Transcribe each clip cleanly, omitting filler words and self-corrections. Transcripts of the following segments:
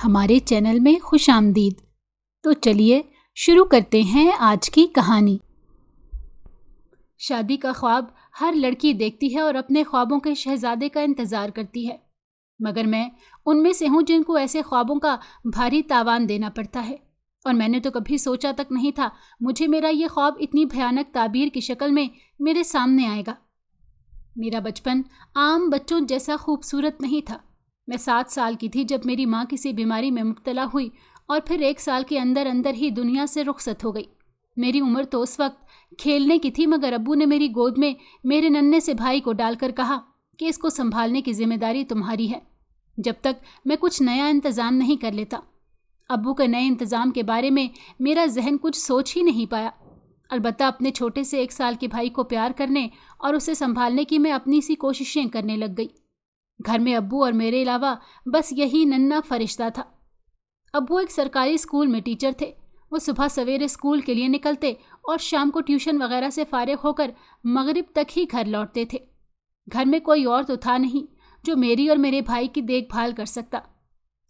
ہمارے چینل میں خوش آمدید۔ تو چلیے شروع کرتے ہیں آج کی کہانی۔ شادی کا خواب ہر لڑکی دیکھتی ہے اور اپنے خوابوں کے شہزادے کا انتظار کرتی ہے، مگر میں ان میں سے ہوں جن کو ایسے خوابوں کا بھاری تاوان دینا پڑتا ہے، اور میں نے تو کبھی سوچا تک نہیں تھا مجھے میرا یہ خواب اتنی بھیانک تعبیر کی شکل میں میرے سامنے آئے گا۔ میرا بچپن عام بچوں جیسا خوبصورت نہیں تھا۔ میں 7 سال کی تھی جب میری ماں کسی بیماری میں مبتلا ہوئی اور پھر 1 سال کے اندر ہی دنیا سے رخصت ہو گئی۔ میری عمر تو اس وقت کھیلنے کی تھی، مگر ابو نے میری گود میں میرے ننھے سے بھائی کو ڈال کر کہا کہ اس کو سنبھالنے کی ذمہ داری تمہاری ہے، جب تک میں کچھ نیا انتظام نہیں کر لیتا۔ ابو کے نئے انتظام کے بارے میں میرا ذہن کچھ سوچ ہی نہیں پایا، البتہ اپنے چھوٹے سے 1 سال کے بھائی کو پیار کرنے اور اسے سنبھالنے کی میں اپنی سی کوششیں کرنے لگ گئی۔ گھر میں ابو اور میرے علاوہ بس یہی ننھا فرشتہ تھا۔ ابو ایک سرکاری اسکول میں ٹیچر تھے۔ وہ صبح سویرے اسکول کے لیے نکلتے اور شام کو ٹیوشن وغیرہ سے فارغ ہو کر مغرب تک ہی گھر لوٹتے تھے۔ گھر میں کوئی اور تو تھا نہیں جو میری اور میرے بھائی کی دیکھ بھال کر سکتا۔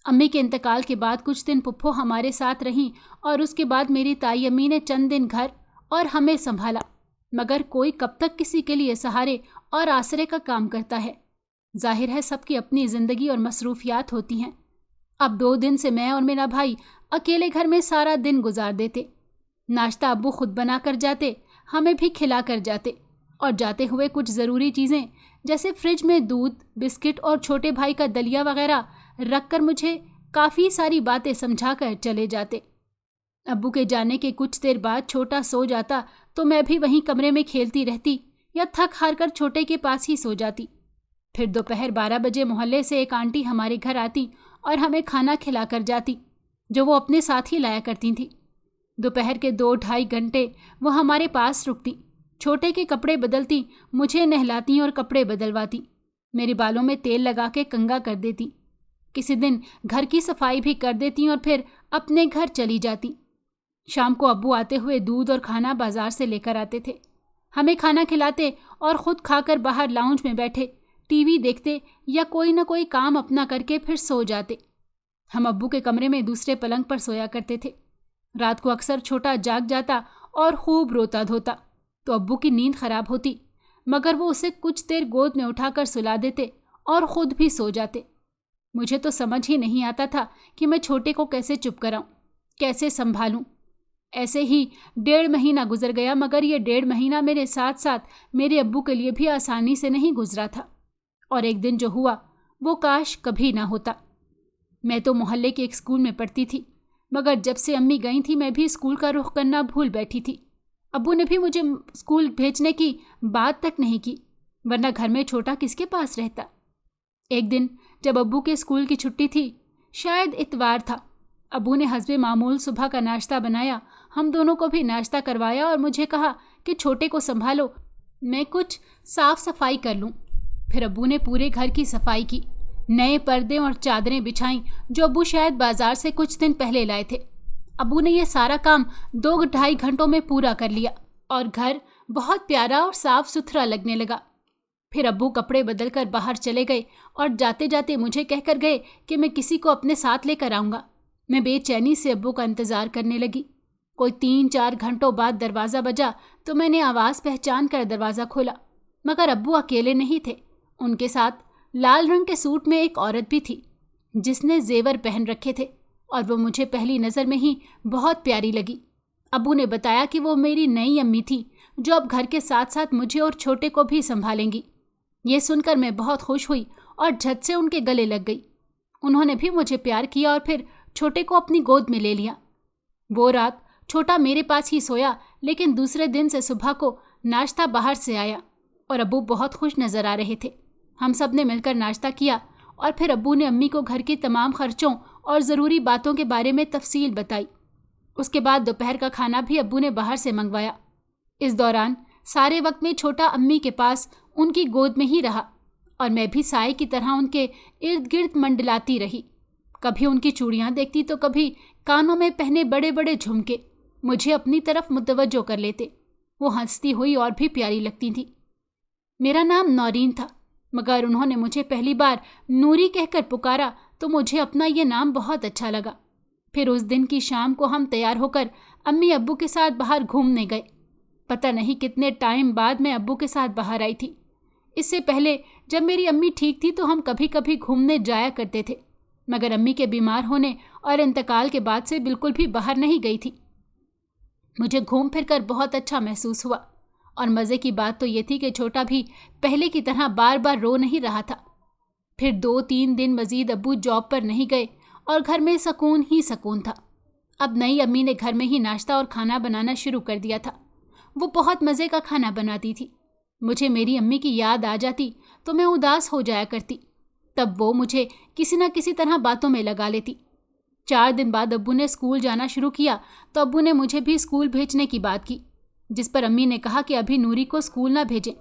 امی کے انتقال کے بعد کچھ دن پھپھو ہمارے ساتھ رہیں اور اس کے بعد میری تائی امی نے چند دن گھر اور ہمیں سنبھالا، مگر کوئی کب تک کسی کے لیے سہارے اور آسرے کا کام کرتا ہے؟ ظاہر ہے سب کی اپنی زندگی اور مصروفیات ہوتی ہیں۔ اب 2 دن سے میں اور میرا بھائی اکیلے گھر میں سارا دن گزار دیتے۔ ناشتہ ابو خود بنا کر جاتے، ہمیں بھی کھلا کر جاتے، اور جاتے ہوئے کچھ ضروری چیزیں جیسے فریج میں دودھ، بسکٹ اور چھوٹے بھائی کا دلیا وغیرہ رکھ کر مجھے کافی ساری باتیں سمجھا کر چلے جاتے۔ ابو کے جانے کے کچھ دیر بعد چھوٹا سو جاتا تو میں بھی وہیں کمرے میں کھیلتی رہتی یا تھک ہار کر چھوٹے کے پاس ہی سو جاتی۔ پھر دوپہر 12 بجے محلے سے ایک آنٹی ہمارے گھر آتی اور ہمیں کھانا کھلا کر جاتی، جو وہ اپنے ساتھ ہی لایا کرتی تھیں۔ دوپہر کے 2-2.5 گھنٹے وہ ہمارے پاس رکتی، چھوٹے کے کپڑے بدلتی، مجھے نہلاتی اور کپڑے بدلواتی، میرے بالوں میں تیل لگا کے کنگھا کر دیتی، کسی دن گھر کی صفائی بھی کر دیتی اور پھر اپنے گھر چلی جاتی۔ شام کو ابو آتے ہوئے دودھ اور کھانا بازار سے لے کر آتے تھے، ہمیں کھانا کھلاتے اور خود کھا کر باہر لاؤنج میں بیٹھے ٹی وی دیکھتے یا کوئی نہ کوئی کام اپنا کر کے پھر سو جاتے۔ ہم ابو کے کمرے میں دوسرے پلنگ پر سویا کرتے تھے۔ رات کو اکثر چھوٹا جاگ جاتا اور خوب روتا دھوتا تو ابو کی نیند خراب ہوتی، مگر وہ اسے کچھ دیر گود میں اٹھا کر سلا دیتے اور خود بھی سو جاتے۔ مجھے تو سمجھ ہی نہیں آتا تھا کہ میں چھوٹے کو کیسے چپ کراؤں، کیسے سنبھالوں۔ ایسے ہی 1.5 مہینہ گزر گیا، مگر یہ 1.5 مہینہ میرے ساتھ ساتھ میرے ابو کے لیے بھی آسانی سے نہیں گزرا تھا، اور ایک دن جو ہوا وہ کاش کبھی نہ ہوتا۔ میں تو محلے کے ایک اسکول میں پڑھتی تھی، مگر جب سے امی گئی تھی میں بھی اسکول کا رخ کرنا بھول بیٹھی تھی۔ ابو نے بھی مجھے اسکول بھیجنے کی بات تک نہیں کی، ورنہ گھر میں چھوٹا کس کے پاس رہتا۔ ایک دن جب ابو کے اسکول کی چھٹی تھی، شاید اتوار تھا، ابو نے حسب معمول صبح کا ناشتہ بنایا، ہم دونوں کو بھی ناشتہ کروایا اور مجھے کہا کہ چھوٹے کو سنبھالو، میں کچھ صاف صفائی کر لوں۔ پھر ابو نے پورے گھر کی صفائی کی، نئے پردے اور چادریں بچھائیں جو ابو شاید بازار سے کچھ دن پہلے لائے تھے۔ ابو نے یہ سارا کام 2-2.5 گھنٹوں میں پورا کر لیا اور گھر بہت پیارا اور صاف ستھرا لگنے لگا۔ پھر ابو کپڑے بدل کر باہر چلے گئے اور جاتے جاتے مجھے کہہ کر گئے کہ میں کسی کو اپنے ساتھ لے کر آؤں گا۔ میں بے چینی سے ابو کا انتظار کرنے لگی۔ کوئی 3-4 گھنٹوں بعد دروازہ بجا تو میں نے آواز پہچان کر دروازہ کھولا، مگر ابو اکیلے نہیں تھے، ان کے ساتھ لال رنگ کے سوٹ میں ایک عورت بھی تھی جس نے زیور پہن رکھے تھے، اور وہ مجھے پہلی نظر میں ہی بہت پیاری لگی۔ ابو نے بتایا کہ وہ میری نئی امی تھی جو اب گھر کے ساتھ ساتھ مجھے اور چھوٹے کو بھی سنبھالیں گی۔ یہ سن کر میں بہت خوش ہوئی اور جھٹ سے ان کے گلے لگ گئی۔ انہوں نے بھی مجھے پیار کیا اور پھر چھوٹے کو اپنی گود میں لے لیا۔ وہ رات چھوٹا میرے پاس ہی سویا، لیکن دوسرے دن سے صبح کو ناشتہ باہر سے آیا اور ابو بہت خوش نظر آ رہے تھے۔ ہم سب نے مل کر ناشتہ کیا اور پھر ابو نے امی کو گھر کی تمام خرچوں اور ضروری باتوں کے بارے میں تفصیل بتائی۔ اس کے بعد دوپہر کا کھانا بھی ابو نے باہر سے منگوایا۔ اس دوران سارے وقت میں چھوٹا امی کے پاس ان کی گود میں ہی رہا اور میں بھی سائے کی طرح ان کے ارد گرد منڈلاتی رہی۔ کبھی ان کی چوڑیاں دیکھتی تو کبھی کانوں میں پہنے بڑے بڑے جھمکے مجھے اپنی طرف متوجہ کر لیتے۔ وہ ہنستی ہوئی اور بھی پیاری لگتی تھی۔ میرا نام نورین تھا، مگر انہوں نے مجھے پہلی بار نوری کہہ کر پکارا تو مجھے اپنا یہ نام بہت اچھا لگا۔ پھر اس دن کی شام کو ہم تیار ہو کر امی ابو کے ساتھ باہر گھومنے گئے۔ پتہ نہیں کتنے ٹائم بعد میں ابو کے ساتھ باہر آئی تھی۔ اس سے پہلے جب میری امی ٹھیک تھی تو ہم کبھی کبھی گھومنے جایا کرتے تھے، مگر امی کے بیمار ہونے اور انتقال کے بعد سے بالکل بھی باہر نہیں گئی تھی۔ مجھے گھوم پھر کر بہت اچھا محسوس ہوا، اور مزے کی بات تو یہ تھی کہ چھوٹا بھی پہلے کی طرح بار بار رو نہیں رہا تھا۔ پھر 2-3 دن مزید ابو جاب پر نہیں گئے اور گھر میں سکون ہی سکون تھا۔ اب نئی امی نے گھر میں ہی ناشتہ اور کھانا بنانا شروع کر دیا تھا۔ وہ بہت مزے کا کھانا بناتی تھی۔ مجھے میری امی کی یاد آ جاتی تو میں اداس ہو جایا کرتی، تب وہ مجھے کسی نہ کسی طرح باتوں میں لگا لیتی۔ 4 دن بعد ابو نے اسکول جانا شروع کیا تو ابو نے مجھے بھی اسکول بھیجنے کی بات کی، جس پر امی نے کہا کہ ابھی نوری کو اسکول نہ بھیجیں،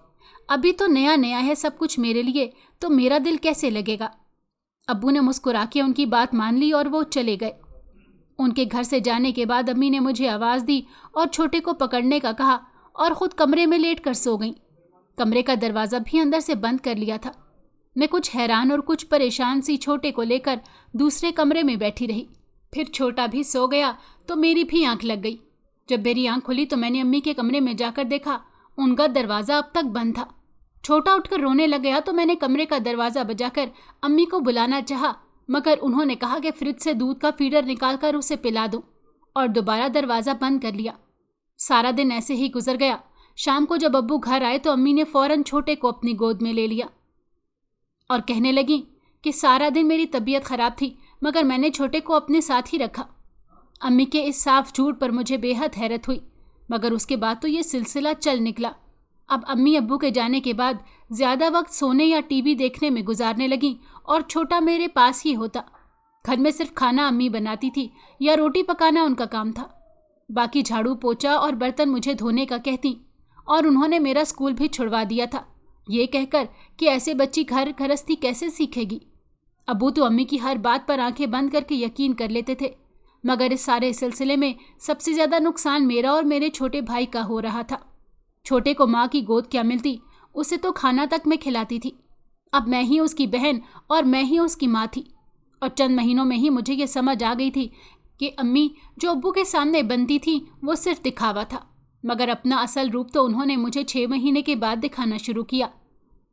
ابھی تو نیا نیا ہے سب کچھ میرے لیے، تو میرا دل کیسے لگے گا۔ ابو نے مسکرا کے ان کی بات مان لی اور وہ چلے گئے۔ ان کے گھر سے جانے کے بعد امی نے مجھے آواز دی اور چھوٹے کو پکڑنے کا کہا اور خود کمرے میں لیٹ کر سو گئیں۔ کمرے کا دروازہ بھی اندر سے بند کر لیا تھا۔ میں کچھ حیران اور کچھ پریشان سی چھوٹے کو لے کر دوسرے کمرے میں بیٹھی رہی۔ پھر چھوٹا بھی سو گیا تو میری بھی آنکھ لگ گئی۔ جب میری آنکھ کھلی تو میں نے امی کے کمرے میں جا کر دیکھا، ان کا دروازہ اب تک بند تھا۔ چھوٹا اٹھ کر رونے لگ گیا تو میں نے کمرے کا دروازہ بجا کر امی کو بلانا چاہا، مگر انہوں نے کہا کہ فریج سے دودھ کا فیڈر نکال کر اسے پلا دوں، اور دوبارہ دروازہ بند کر لیا۔ سارا دن ایسے ہی گزر گیا۔ شام کو جب ابو گھر آئے تو امی نے فوراً چھوٹے کو اپنی گود میں لے لیا اور کہنے لگیں کہ سارا دن میری طبیعت خراب تھی مگر میں نے چھوٹے کو اپنے ساتھ ہی رکھا۔ امی کے اس صاف جھوٹ پر مجھے بے حد حیرت ہوئی، مگر اس کے بعد تو یہ سلسلہ چل نکلا۔ اب امی ابو کے جانے کے بعد زیادہ وقت سونے یا ٹی وی دیکھنے میں گزارنے لگیں اور چھوٹا میرے پاس ہی ہوتا۔ گھر میں صرف کھانا امی بناتی تھی یا روٹی پکانا ان کا کام تھا، باقی جھاڑو پوچھا اور برتن مجھے دھونے کا کہتی، اور انہوں نے میرا اسکول بھی چھڑوا دیا تھا، یہ کہہ کر کہ ایسے بچی گھر گھرستی کیسے سیکھے گی۔ ابو تو امی کی ہر بات پر آنکھیں بند کر کے یقین کر لیتے تھے، مگر اس سارے سلسلے میں سب سے زیادہ نقصان میرا اور میرے چھوٹے بھائی کا ہو رہا تھا۔ چھوٹے کو ماں کی گود کیا ملتی، اسے تو کھانا تک میں کھلاتی تھی۔ اب میں ہی اس کی بہن اور میں ہی اس کی ماں تھی، اور چند مہینوں میں ہی مجھے یہ سمجھ آ گئی تھی کہ امی جو ابو کے سامنے بنتی تھی وہ صرف دکھاوا تھا، مگر اپنا اصل روپ تو انہوں نے مجھے 6 مہینے کے بعد دکھانا شروع کیا۔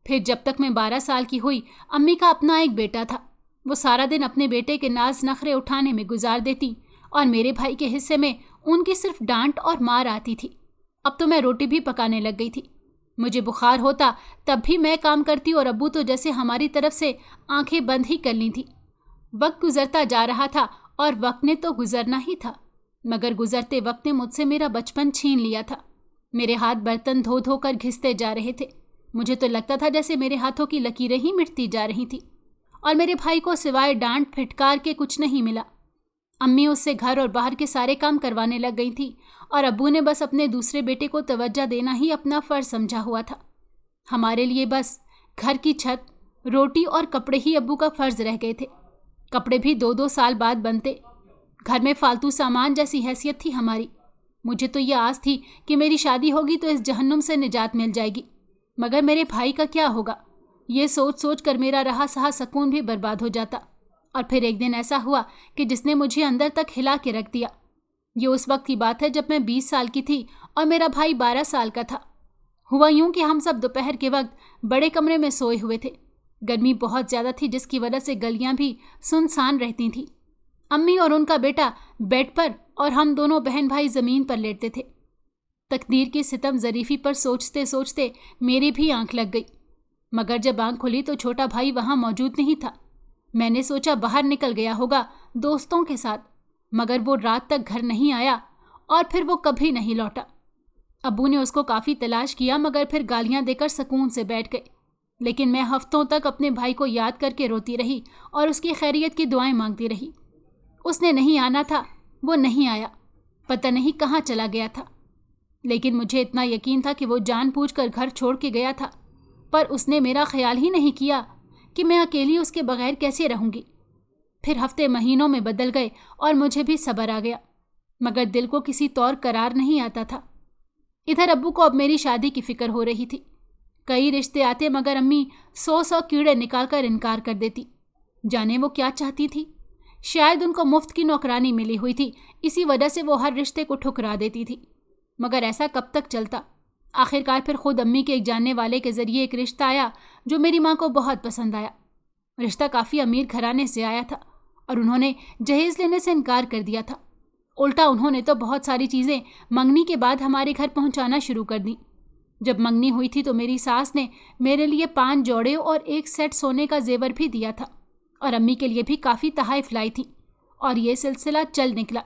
پھر جب تک میں 12 سال کی ہوئی، امی کا اپنا ایک بیٹا تھا۔ وہ سارا دن اپنے بیٹے کے ناز نخرے اٹھانے میں گزار دیتی، اور میرے بھائی کے حصے میں ان کی صرف ڈانٹ اور مار آتی تھی۔ اب تو میں روٹی بھی پکانے لگ گئی تھی۔ مجھے بخار ہوتا تب بھی میں کام کرتی، اور ابو تو جیسے ہماری طرف سے آنکھیں بند ہی کر لی تھی۔ وقت گزرتا جا رہا تھا اور وقت نے تو گزرنا ہی تھا، مگر گزرتے وقت نے مجھ سے میرا بچپن چھین لیا تھا۔ میرے ہاتھ برتن دھو دھو کر گھستے جا رہے تھے۔ مجھے تو لگتا تھا جیسے میرے ہاتھوں کی لکیریں ہی مٹتی جا رہی تھی، اور میرے بھائی کو سوائے ڈانٹ پھٹکار کے کچھ نہیں ملا۔ امی اس سے گھر اور باہر کے سارے کام کروانے لگ گئی تھی، اور ابو نے بس اپنے دوسرے بیٹے کو توجہ دینا ہی اپنا فرض سمجھا ہوا تھا۔ ہمارے لیے بس گھر کی چھت، روٹی اور کپڑے ہی ابو کا فرض رہ گئے تھے۔ کپڑے بھی 2-2 سال بعد بنتے۔ گھر میں فالتو سامان جیسی حیثیت تھی ہماری۔ مجھے تو یہ آس تھی کہ میری شادی ہوگی تو اس جہنم سے نجات مل جائے گی، مگر میرے بھائی کا کیا ہوگا، یہ سوچ سوچ کر میرا رہا سہا سکون بھی برباد ہو جاتا۔ اور پھر ایک دن ایسا ہوا کہ جس نے مجھے اندر تک ہلا کے رکھ دیا۔ یہ اس وقت کی بات ہے جب میں 20 سال کی تھی اور میرا بھائی 12 سال کا تھا۔ ہوا یوں کہ ہم سب دوپہر کے وقت بڑے کمرے میں سوئے ہوئے تھے۔ گرمی بہت زیادہ تھی، جس کی وجہ سے گلیاں بھی سنسان رہتی تھیں۔ امی اور ان کا بیٹا بیڈ پر اور ہم دونوں بہن بھائی زمین پر لیٹتے تھے۔ تقدیر کی ستم ظریفی پر سوچتے سوچتے میری بھی آنکھ لگ گئی، مگر جب آنکھ کھلی تو چھوٹا بھائی وہاں موجود نہیں تھا۔ میں نے سوچا باہر نکل گیا ہوگا دوستوں کے ساتھ، مگر وہ رات تک گھر نہیں آیا اور پھر وہ کبھی نہیں لوٹا۔ ابو نے اس کو کافی تلاش کیا، مگر پھر گالیاں دے کر سکون سے بیٹھ گئے، لیکن میں ہفتوں تک اپنے بھائی کو یاد کر کے روتی رہی اور اس کی خیریت کی دعائیں مانگتی رہی۔ اس نے نہیں آنا تھا، وہ نہیں آیا، پتہ نہیں کہاں چلا گیا تھا، لیکن مجھے اتنا یقین تھا کہ وہ جان بوجھ کر گھر چھوڑ کے گیا تھا، پر اس نے میرا خیال ہی نہیں کیا کہ میں اکیلی اس کے بغیر کیسے رہوں گی۔ پھر ہفتے مہینوں میں بدل گئے اور مجھے بھی صبر آ گیا، مگر دل کو کسی طور قرار نہیں آتا تھا۔ ادھر ابو کو اب میری شادی کی فکر ہو رہی تھی۔ کئی رشتے آتے مگر امی 100 کیڑے نکال کر انکار کر دیتی۔ जाने वो क्या चाहती थी। शायद उनको मुफ्त की नौकरानी मिली हुई थी, इसी वजह से वो हर रिश्ते को ठुकरा देती थी। मगर ऐसा कब तक चलता। आखिरकार फिर खुद अम्मी के एक जानने वाले के ज़रिए एक रिश्ता आया जो मेरी माँ को बहुत पसंद आया। रिश्ता काफ़ी अमीर घराने से आया था और उन्होंने जहेज़ लेने से इनकार कर दिया था। उल्टा उन्होंने तो बहुत सारी चीज़ें मंगनी के बाद हमारे घर पहुँचाना शुरू कर दी। जब मंगनी हुई थी तो मेरी सास ने मेरे लिए 5 जोड़े और 1 सेट सोने का जेवर भी दिया था और अम्मी के लिए भी काफ़ी तोहफ़े लाई थी। और ये सिलसिला चल निकला।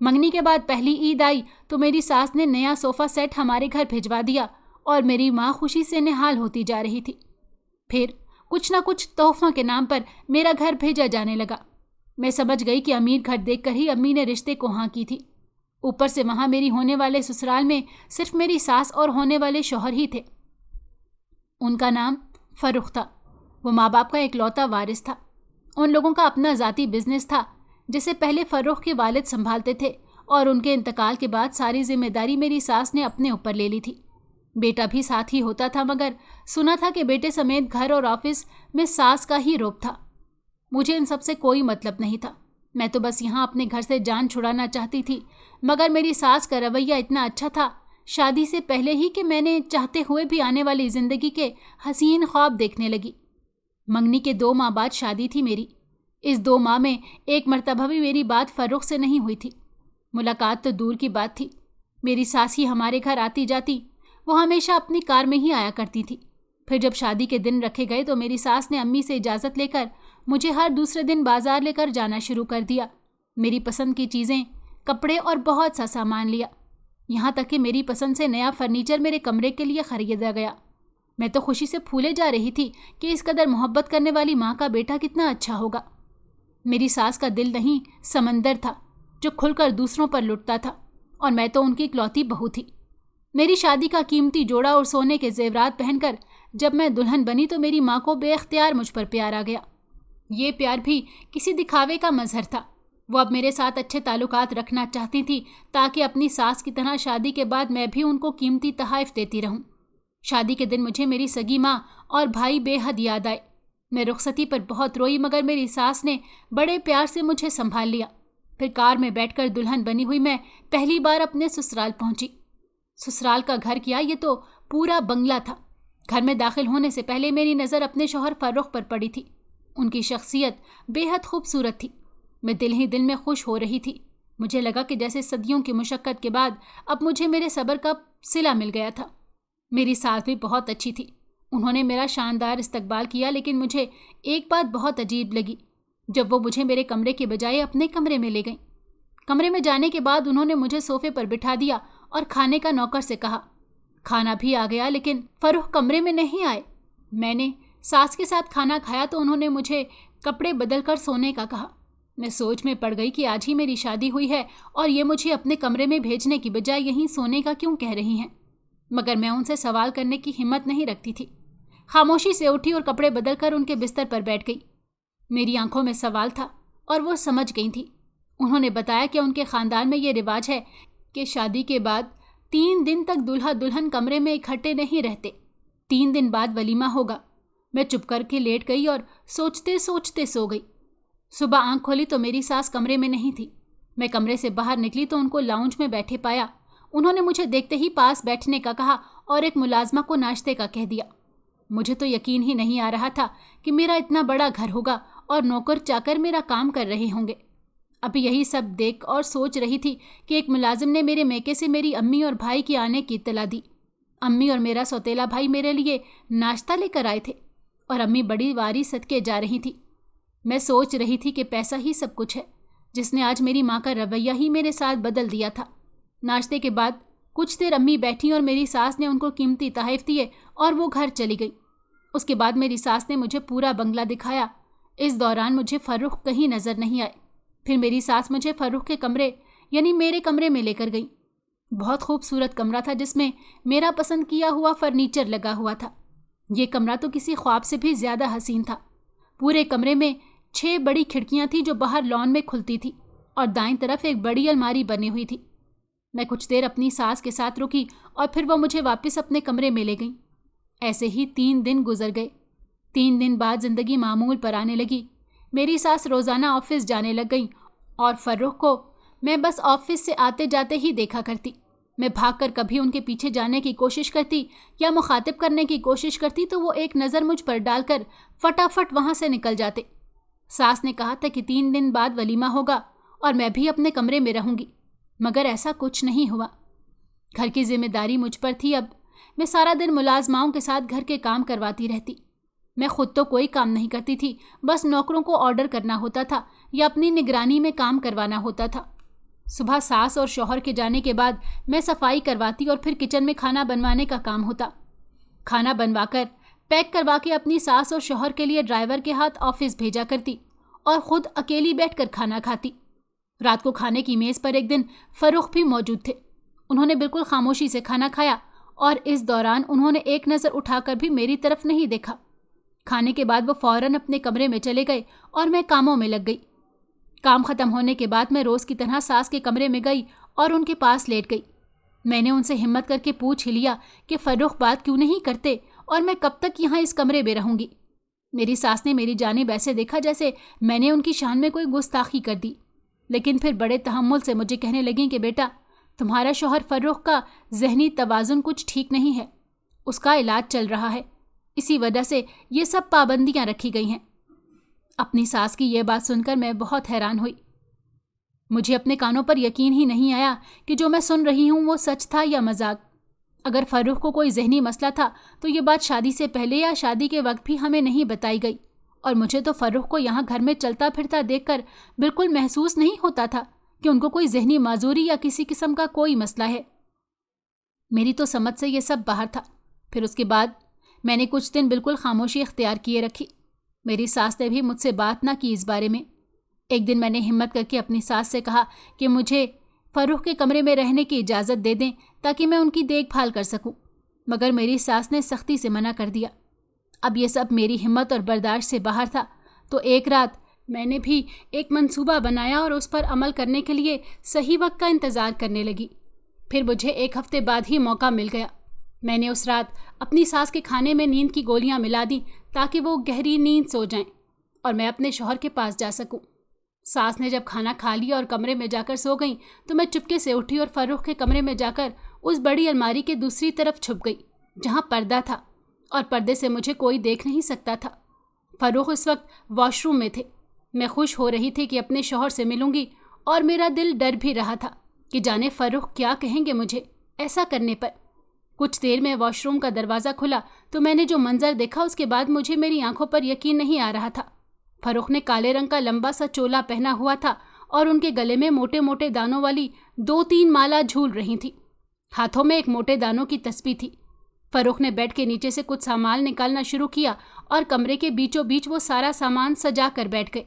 मंगनी के बाद पहली ईद आई तो मेरी सास ने नया सोफ़ा सेट हमारे घर भिजवा दिया और मेरी माँ खुशी से निहाल होती जा रही थी। फिर कुछ ना कुछ तोहफ़ों के नाम पर मेरा घर भेजा जाने लगा। मैं समझ गई कि अमीर घर देखकर ही अम्मी ने रिश्ते को हाँ की थी। ऊपर से वहाँ मेरी होने वाले ससुराल में सिर्फ मेरी सास और होने वाले शौहर ही थे। उनका नाम फर्रुख था। वो माँ बाप का इकलौता वारिस था। उन लोगों का अपना ज़ाती बिजनेस था जिसे पहले फर्रुख के वालिद संभालते थे और उनके इंतकाल के बाद सारी जिम्मेदारी मेरी सास ने अपने ऊपर ले ली थी। बेटा भी साथ ही होता था, मगर सुना था कि बेटे समेत घर और ऑफिस में सास का ही रोब था। मुझे इन सब से कोई मतलब नहीं था। मैं तो बस यहाँ अपने घर से जान छुड़ाना चाहती थी, मगर मेरी सास का रवैया इतना अच्छा था शादी से पहले ही कि मैंने चाहते हुए भी आने वाली ज़िंदगी के हसीन ख्वाब देखने लगी। मंगनी के 2 माह बाद शादी थी मेरी। इस 2 माह में एक मर्तबा भी मेरी बात फर्रुख से नहीं हुई थी। मुलाकात तो दूर की बात थी। मेरी सास ही हमारे घर आती जाती। वो हमेशा अपनी कार में ही आया करती थी। फिर जब शादी के दिन रखे गए तो मेरी सास ने अम्मी से इजाज़त लेकर मुझे हर दूसरे दिन बाजार लेकर जाना शुरू कर दिया। मेरी पसंद की चीज़ें, कपड़े और बहुत सा सामान लिया। यहाँ तक कि मेरी पसंद से नया फर्नीचर मेरे कमरे के लिए ख़रीदा गया। मैं तो खुशी से फूले जा रही थी कि इस कदर मोहब्बत करने वाली माँ का बेटा कितना अच्छा होगा। मेरी सास का दिल नहीं, समंदर था जो खुलकर दूसरों पर लुटता था, और मैं तो उनकी इकलौती बहू थी। मेरी शादी का कीमती जोड़ा और सोने के जेवरात पहनकर जब मैं दुल्हन बनी तो मेरी माँ को बेख्तियार मुझ पर प्यार आ गया। ये प्यार भी किसी दिखावे का मजहर था। वो अब मेरे साथ अच्छे ताल्लुकात रखना चाहती थी ताकि अपनी सास की तरह शादी के बाद मैं भी उनको कीमती तोहफ़े देती रहूं। शादी के दिन मुझे मेरी सगी माँ और भाई बेहद याद आए। मैं रुखसती पर बहुत रोई, मगर मेरी सास ने बड़े प्यार से मुझे संभाल लिया। फिर कार में बैठकर दुल्हन बनी हुई मैं पहली बार अपने ससुराल पहुंची। ससुराल का घर क्या, ये तो पूरा बंगला था। घर में दाखिल होने से पहले मेरी नज़र अपने शौहर फर्रुख पर पड़ी थी। उनकी शख्सियत बेहद खूबसूरत थी। मैं दिल ही दिल में खुश हो रही थी। मुझे लगा कि जैसे सदियों की मुशक्क़त के बाद अब मुझे मेरे सब्र का सिला मिल गया था। मेरी सास भी बहुत अच्छी थी। उन्होंने मेरा शानदार इस्तकबाल किया, लेकिन मुझे एक बात बहुत अजीब लगी जब वो मुझे मेरे कमरे के बजाय अपने कमरे में ले गईं। कमरे में जाने के बाद उन्होंने मुझे सोफे पर बिठा दिया और खाने का नौकर से कहा। खाना भी आ गया, लेकिन फर्रुख कमरे में नहीं आए। मैंने सास के साथ खाना खाया तो उन्होंने मुझे कपड़े बदल कर सोने का कहा। मैं सोच में पड़ गई कि आज ही मेरी शादी हुई है और ये मुझे अपने कमरे में भेजने की बजाय यहीं सोने का क्यों कह रही हैं। मगर मैं उनसे सवाल करने की हिम्मत नहीं रखती थी। खामोशी से उठी और कपड़े बदल कर उनके बिस्तर पर बैठ गई। मेरी आंखों में सवाल था और वो समझ गई थी। उन्होंने बताया कि उनके ख़ानदान में ये रिवाज है कि शादी के बाद 3 दिन तक दूल्हा दुल्हन कमरे में इकट्ठे नहीं रहते। 3 दिन बाद वलीमा होगा। मैं चुप करके लेट गई और सोचते सोचते सो गई। सुबह आंख खोली तो मेरी सास कमरे में नहीं थी। मैं कमरे से बाहर निकली तो उनको लाउंज में बैठे पाया। उन्होंने मुझे देखते ही पास बैठने का कहा और एक मुलाजमा को नाश्ते का कह दिया। मुझे तो यकीन ही नहीं आ रहा था कि मेरा इतना बड़ा घर होगा और नौकर चाकर मेरा काम कर रहे होंगे। अभी यही सब देख और सोच रही थी कि एक मुलाजिम ने मेरे मैके से मेरी अम्मी और भाई के आने की इत्तला दी। अम्मी और मेरा सौतेला भाई मेरे लिए नाश्ता लेकर आए थे और अम्मी बड़ी वारी सदके जा रही थी। मैं सोच रही थी कि पैसा ही सब कुछ है, जिसने आज मेरी माँ का रवैया ही मेरे साथ बदल दिया था। नाश्ते के बाद कुछ देर अम्मी बैठी और मेरी सास ने उनको कीमती तोहफ़े दिए और वो घर चली गई। उसके बाद मेरी सास ने मुझे पूरा बंगला दिखाया। इस दौरान मुझे फर्रुख कहीं नज़र नहीं आए। फिर मेरी सास मुझे फर्रुख के कमरे यानी मेरे कमरे में लेकर गई। बहुत खूबसूरत कमरा था जिसमें मेरा पसंद किया हुआ फर्नीचर लगा हुआ था। ये कमरा तो किसी ख्वाब से भी ज़्यादा हसीन था। पूरे कमरे में 6 बड़ी खिड़कियाँ थीं जो बाहर लॉन में खुलती थी और दाईं तरफ एक बड़ी अलमारी बनी हुई थी। मैं कुछ देर अपनी सास के साथ रुकी और फिर वो मुझे वापस अपने कमरे में ले गई। ऐसे ही 3 दिन गुजर गए। 3 दिन बाद ज़िंदगी मामूल पर आने लगी। मेरी सास रोज़ाना ऑफिस जाने लग गई और फर्रुख को मैं बस ऑफिस से आते जाते ही देखा करती। मैं भागकर कभी उनके पीछे जाने की कोशिश करती या मुखातिब करने की कोशिश करती तो वो एक नज़र मुझ पर डालकर फटाफट वहाँ से निकल जाते। सास ने कहा था कि 3 दिन बाद वलीमा होगा और मैं भी अपने कमरे में रहूँगी, मगर ऐसा कुछ नहीं हुआ। घर की जिम्मेदारी मुझ पर थी। अब मैं सारा दिन मुलाजमाओं के साथ घर के काम करवाती रहती। मैं खुद तो कोई काम नहीं करती थी, बस नौकरों को ऑर्डर करना होता था या अपनी निगरानी में काम करवाना होता था। सुबह सास और शौहर के जाने के बाद मैं सफाई करवाती और फिर किचन में खाना बनवाने का काम होता। खाना बनवाकर पैक करवा के अपनी सास और शौहर के लिए ड्राइवर के हाथ ऑफिस भेजा करती और खुद अकेली बैठकर खाना खाती। रात को खाने की मेज़ पर एक दिन फर्रुख भी मौजूद थे। उन्होंने बिल्कुल खामोशी से खाना खाया और इस दौरान उन्होंने एक नज़र उठाकर भी मेरी तरफ नहीं देखा। खाने के बाद वो फौरन अपने कमरे में चले गए और मैं कामों में लग गई। काम ख़त्म होने के बाद मैं रोज़ की तरह सास के कमरे में गई और उनके पास लेट गई। मैंने उनसे हिम्मत करके पूछ ही लिया कि फर्रुख बात क्यों नहीं करते और मैं कब तक यहाँ इस कमरे में रहूँगी। मेरी सास ने मेरी जानिब ऐसे देखा जैसे मैंने उनकी शान में कोई गुस्ताखी कर दी, लेकिन फिर बड़े तहम्मुल से मुझे कहने लगी कि बेटा, तुम्हारा शौहर फर्रुख का ज़हनी तवाज़ुन कुछ ठीक नहीं है, उसका इलाज चल रहा है, इसी वजह से ये सब पाबंदियाँ रखी गई हैं। अपनी सास की ये बात सुनकर मैं बहुत हैरान हुई। मुझे अपने कानों पर यकीन ही नहीं आया कि जो मैं सुन रही हूँ वो सच था या मजाक। अगर फर्रुख को कोई ज़हनी मसला था तो ये बात शादी से पहले या शादी के वक्त भी हमें नहीं बताई गई, और मुझे तो फर्रुख को यहाँ घर में चलता फिरता देखकर बिल्कुल महसूस नहीं होता था कि उनको कोई ज़हनी माजूरी या किसी किस्म का कोई मसला है। मेरी तो समझ से ये सब बाहर था। फिर उसके बाद मैंने कुछ दिन बिल्कुल खामोशी इख्तियार किए रखी। मेरी सास ने भी मुझसे बात ना की इस बारे में। एक दिन मैंने हिम्मत करके अपनी सास से कहा कि मुझे फर्रुख के कमरे में रहने की इजाज़त दे दें ताकि मैं उनकी देखभाल कर सकूं, मगर मेरी सास ने सख्ती से मना कर दिया। अब ये सब मेरी हिम्मत और बर्दाश्त से बाहर था, तो एक रात मैंने भी एक मंसूबा बनाया और उस पर अमल करने के लिए सही वक्त का इंतज़ार करने लगी। फिर मुझे 1 हफ्ते बाद ही मौका मिल गया। मैंने उस रात अपनी सास के खाने में नींद की गोलियां मिला दी ताकि वो गहरी नींद सो जाएं और मैं अपने शौहर के पास जा सकूं। सास ने जब खाना खा लिया और कमरे में जाकर सो गई तो मैं चुपके से उठी और फर्रुख के कमरे में जाकर उस बड़ी अलमारी के दूसरी तरफ छुप गई जहां पर्दा था, और पर्दे से मुझे कोई देख नहीं सकता था। फर्रुख इस वक्त वॉशरूम में थे। मैं खुश हो रही थी कि अपने शौहर से मिलूंगी, और मेरा दिल डर भी रहा था कि जाने फर्रुख क्या कहेंगे मुझे ऐसा करने पर। कुछ देर में वॉशरूम का दरवाज़ा खुला तो मैंने जो मंजर देखा उसके बाद मुझे मेरी आंखों पर यकीन नहीं आ रहा था। फर्रुख ने काले रंग का लंबा सा चोला पहना हुआ था और उनके गले में मोटे मोटे दानों वाली 2-3 माला झूल रही थी। हाथों में एक मोटे दानों की तस्बीह थी। फर्रुख ने बेड के नीचे से कुछ सामान निकालना शुरू किया और कमरे के बीचों बीच वो सारा सामान सजा कर बैठ गए।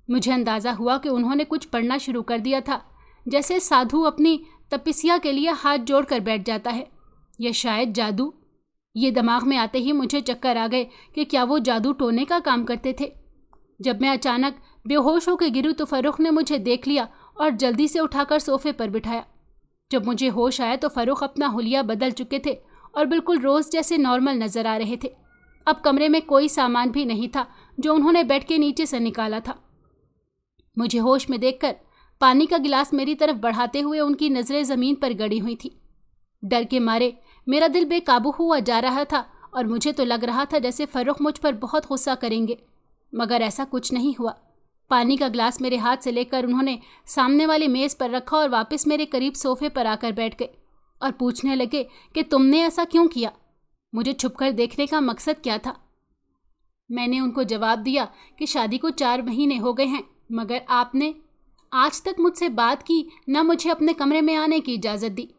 मुझे अंदाज़ा हुआ कि उन्होंने कुछ पढ़ना शुरू कर दिया था, जैसे साधु अपनी तपस्या के लिए हाथ जोड़ कर बैठ जाता है, या शायद जादू। ये दिमाग में आते ही मुझे चक्कर आ गए कि क्या वो जादू टोने का काम करते थे। जब मैं अचानक बेहोश होकर गिरी तो फर्रुख ने मुझे देख लिया और जल्दी से उठाकर सोफे पर बिठाया। जब मुझे होश आया तो फर्रुख अपना हुलिया बदल चुके थे और बिल्कुल रोज़ जैसे नॉर्मल नज़र आ रहे थे। अब कमरे में कोई सामान भी नहीं था जो उन्होंने बेड के नीचे से निकाला था। मुझे होश में देखकर पानी का गिलास मेरी तरफ बढ़ाते हुए उनकी नज़रें ज़मीन पर गड़ी हुई थी। डर के मारे मेरा दिल बेकाबू हुआ जा रहा था और मुझे तो लग रहा था जैसे फर्रुख मुझ पर बहुत गुस्सा करेंगे, मगर ऐसा कुछ नहीं हुआ। पानी का गिलास मेरे हाथ से लेकर उन्होंने सामने वाली मेज़ पर रखा और वापस मेरे करीब सोफे पर आकर बैठ गए और पूछने लगे कि तुमने ऐसा क्यों किया, मुझे छुपकर देखने का मकसद क्या था। मैंने उनको जवाब दिया कि शादी को 4 महीने हो गए हैं, मगर आपने आज तक मुझसे बात की, न मुझे अपने कमरे में आने की इजाज़त दी।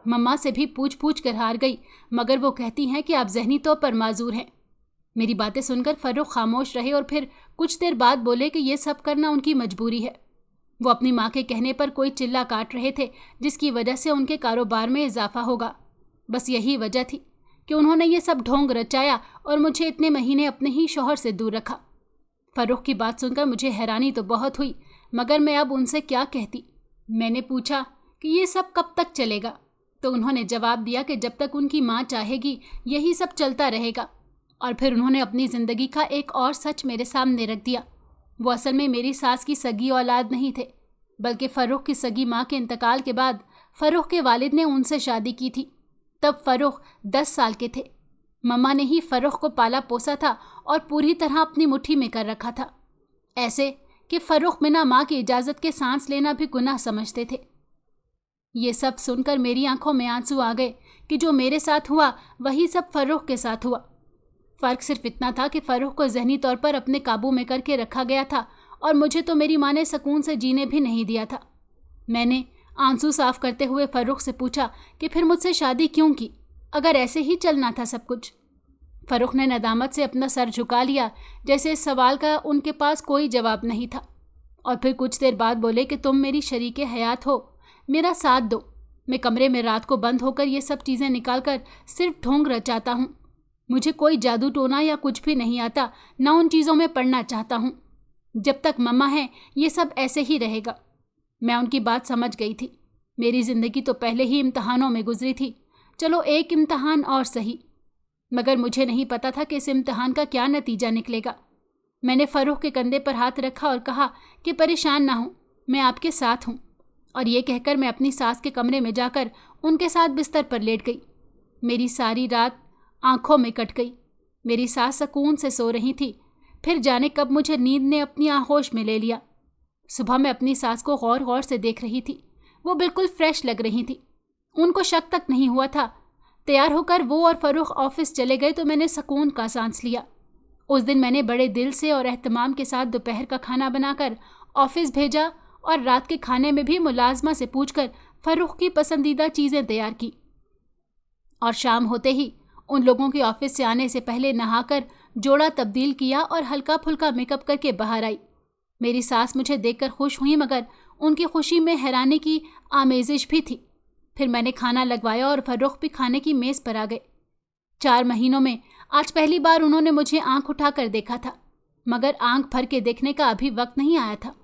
मम्मा से भी पूछ पूछ कर हार गई, मगर वो कहती हैं कि आप ज़हनी तौर पर माजूर हैं। मेरी बातें सुनकर फर्रुख खामोश रहे और फिर कुछ देर बाद बोले कि ये सब करना उनकी मजबूरी है। वो अपनी माँ के कहने पर कोई चिल्ला काट रहे थे जिसकी वजह से उनके कारोबार में इजाफा होगा। बस यही वजह थी कि उन्होंने ये सब ढोंग रचाया और मुझे इतने महीने अपने ही शौहर से दूर रखा। फर्रुख की बात सुनकर मुझे हैरानी तो बहुत हुई, मगर मैं अब उनसे क्या कहती। मैंने पूछा कि ये सब कब तक चलेगा, तो उन्होंने जवाब दिया कि जब तक उनकी माँ चाहेगी यही सब चलता रहेगा। और फिर उन्होंने अपनी ज़िंदगी का एक और सच मेरे सामने रख दिया। वो असल में मेरी सास की सगी औलाद नहीं थे, बल्कि फर्रुख की सगी माँ के इंतकाल के बाद फर्रुख के वालिद ने उनसे शादी की थी। तब फर्रुख 10 साल के थे। मम्मा ने ही फर्रुख को पाला पोसा था और पूरी तरह अपनी मुट्ठी में कर रखा था, ऐसे कि फर्रुख बिना माँ की इजाज़त के सांस लेना भी गुनाह समझते थे। ये सब सुनकर मेरी आंखों में आंसू आ गए कि जो मेरे साथ हुआ वही सब फर्रुख के साथ हुआ। फ़र्क सिर्फ इतना था कि फर्रुख को ज़हनी तौर पर अपने काबू में करके रखा गया था और मुझे तो मेरी माँ ने सुकून से जीने भी नहीं दिया था। मैंने आंसू साफ करते हुए फर्रुख से पूछा कि फिर मुझसे शादी क्यों की, अगर ऐसे ही चलना था सब कुछ। फर्रुख ने नदामत से अपना सर झुका लिया, जैसे इस सवाल का उनके पास कोई जवाब नहीं था, और फिर कुछ देर बाद बोले कि तुम मेरी शरीके हयात हो, मेरा साथ दो। मैं कमरे में रात को बंद होकर ये सब चीज़ें निकाल कर सिर्फ ढोंग रचाता हूँ। मुझे कोई जादू टोना या कुछ भी नहीं आता, ना उन चीज़ों में पढ़ना चाहता हूँ। जब तक मम्मा है ये सब ऐसे ही रहेगा। मैं उनकी बात समझ गई थी। मेरी ज़िंदगी तो पहले ही इम्तहानों में गुजरी थी, चलो एक इम्तहान और सही, मगर मुझे नहीं पता था कि इस इम्तहान का क्या नतीजा निकलेगा। मैंने फर्रुख के कंधे पर हाथ रखा और कहा कि परेशान ना हो, मैं आपके साथ हूँ। और ये कहकर मैं अपनी सास के कमरे में जाकर उनके साथ बिस्तर पर लेट गई। मेरी सारी रात आंखों में कट गई। मेरी सास सुकून से सो रही थी, फिर जाने कब मुझे नींद ने अपनी आहोश में ले लिया। सुबह मैं अपनी सास को गौर गौर से देख रही थी। वो बिल्कुल फ्रेश लग रही थी, उनको शक तक नहीं हुआ था। तैयार होकर वो और फर्रुख ऑफिस चले गए तो मैंने सुकून का सांस लिया। उस दिन मैंने बड़े दिल से और एहतमाम के साथ दोपहर का खाना बनाकर ऑफिस भेजा और रात के खाने में भी मुलाजमा से पूछकर फर्रुख की पसंदीदा चीज़ें तैयार की। और शाम होते ही उन लोगों के ऑफिस से आने से पहले नहाकर जोड़ा तब्दील किया और हल्का फुल्का मेकअप करके बाहर आई। मेरी सास मुझे देखकर खुश हुई, मगर उनकी खुशी में हैरानी की आमेजिश भी थी। फिर मैंने खाना लगवाया और फर्रुख भी खाने की मेज़ पर आ गए। 4 महीनों में आज पहली बार उन्होंने मुझे आंख उठाकर देखा था, मगर आंख भर के देखने का अभी वक्त नहीं आया था।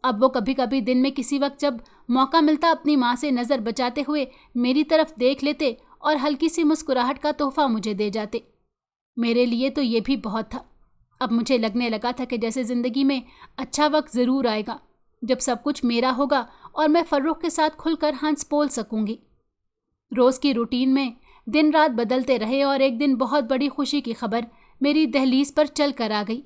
अब वो कभी कभी दिन में किसी वक्त जब मौका मिलता अपनी माँ से नज़र बचाते हुए मेरी तरफ देख लेते और हल्की सी मुस्कुराहट का तोहफा मुझे दे जाते। मेरे लिए तो ये भी बहुत था। अब मुझे लगने लगा था कि जैसे ज़िंदगी में अच्छा वक्त ज़रूर आएगा जब सब कुछ मेरा होगा और मैं फर्रुख के साथ खुलकर हंस बोल सकूंगी। रोज़ की रूटीन में दिन रात बदलते रहे और एक दिन बहुत बड़ी खुशी की खबर मेरी दहलीज पर चल कर आ गई।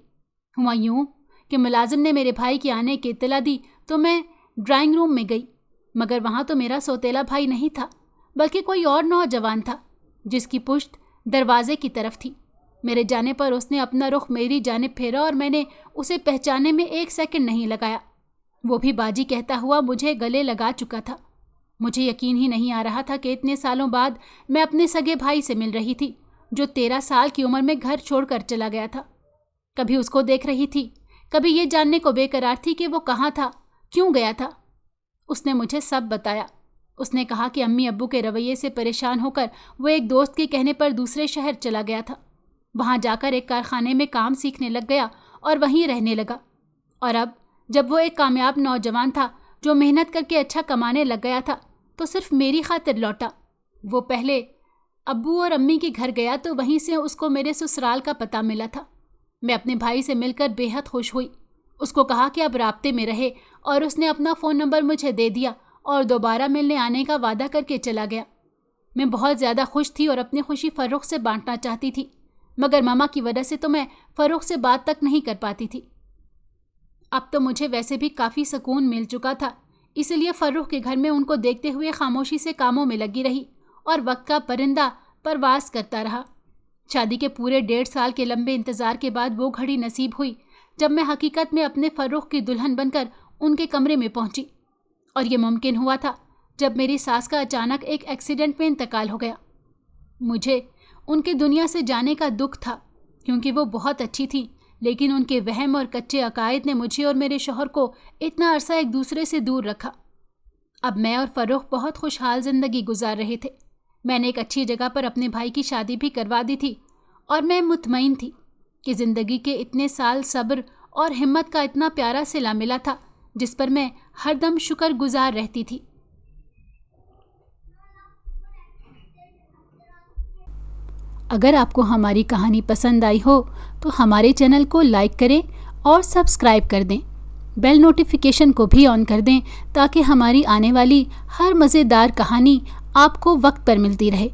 हुआ यूँ कि मुलाजिम ने मेरे भाई के आने की इत्तला दी तो मैं ड्राइंग रूम में गई, मगर वहाँ तो मेरा सौतेला भाई नहीं था, बल्कि कोई और नौजवान था जिसकी पुश्त दरवाजे की तरफ थी। मेरे जाने पर उसने अपना रुख मेरी जानिब फेरा और मैंने उसे पहचानने में 1 सेकंड नहीं लगाया। वो भी बाजी कहता हुआ मुझे गले लगा चुका था। मुझे यकीन ही नहीं आ रहा था कि इतने सालों बाद मैं अपने सगे भाई से मिल रही थी, जो 13 साल की उम्र में घर छोड़कर चला गया था। कभी उसको देख रही थी, कभी ये जानने को बेकरार थी कि वो कहाँ था, क्यों गया था। उसने मुझे सब बताया। उसने कहा कि अम्मी अब्बू के रवैये से परेशान होकर वो एक दोस्त के कहने पर दूसरे शहर चला गया था। वहाँ जाकर एक कारखाने में काम सीखने लग गया और वहीं रहने लगा। और अब जब वो एक कामयाब नौजवान था जो मेहनत करके अच्छा कमाने लग गया था, तो सिर्फ मेरी खातिर लौटा। वो पहले अब्बू और अम्मी के घर गया तो वहीं से उसको मेरे ससुराल का पता मिला था। मैं अपने भाई से मिलकर बेहद खुश हुई। उसको कहा कि अब राब्ते में रहे और उसने अपना फ़ोन नंबर मुझे दे दिया और दोबारा मिलने आने का वादा करके चला गया। मैं बहुत ज़्यादा खुश थी और अपनी खुशी फर्रुख से बांटना चाहती थी, मगर मामा की वजह से तो मैं फर्रुख से बात तक नहीं कर पाती थी। अब तो मुझे वैसे भी काफ़ी सुकून मिल चुका था, इसलिए फर्रुख के घर में उनको देखते हुए खामोशी से कामों में लगी रही और वक्त का परिंदा परवास करता रहा। शादी के पूरे 1.5 साल के लंबे इंतज़ार के बाद वो घड़ी नसीब हुई जब मैं हकीकत में अपने फर्रुख की दुल्हन बनकर उनके कमरे में पहुंची। और ये मुमकिन हुआ था जब मेरी सास का अचानक एक एक्सीडेंट में इंतकाल हो गया। मुझे उनकी दुनिया से जाने का दुख था, क्योंकि वो बहुत अच्छी थी, लेकिन उनके वहम और कच्चे अकायद ने मुझे और मेरे शौहर को इतना अरसा एक दूसरे से दूर रखा। अब मैं और फर्रुख बहुत खुशहाल ज़िंदगी गुजार रहे थे। मैंने एक अच्छी जगह पर अपने भाई की शादी भी करवा दी थी और मैं मुतमईन थी कि ज़िंदगी के इतने साल सब्र और हिम्मत का इतना प्यारा सिला मिला था जिस पर मैं हरदम शुक्रगुजार रहती थी। अगर आपको हमारी कहानी पसंद आई हो तो हमारे चैनल को लाइक करें اور سبسکرائب کر دیں۔ بیل نوٹیفیکیشن کو بھی آن کر دیں تاکہ ہماری آنے والی ہر مزیدار کہانی آپ کو وقت پر ملتی رہے۔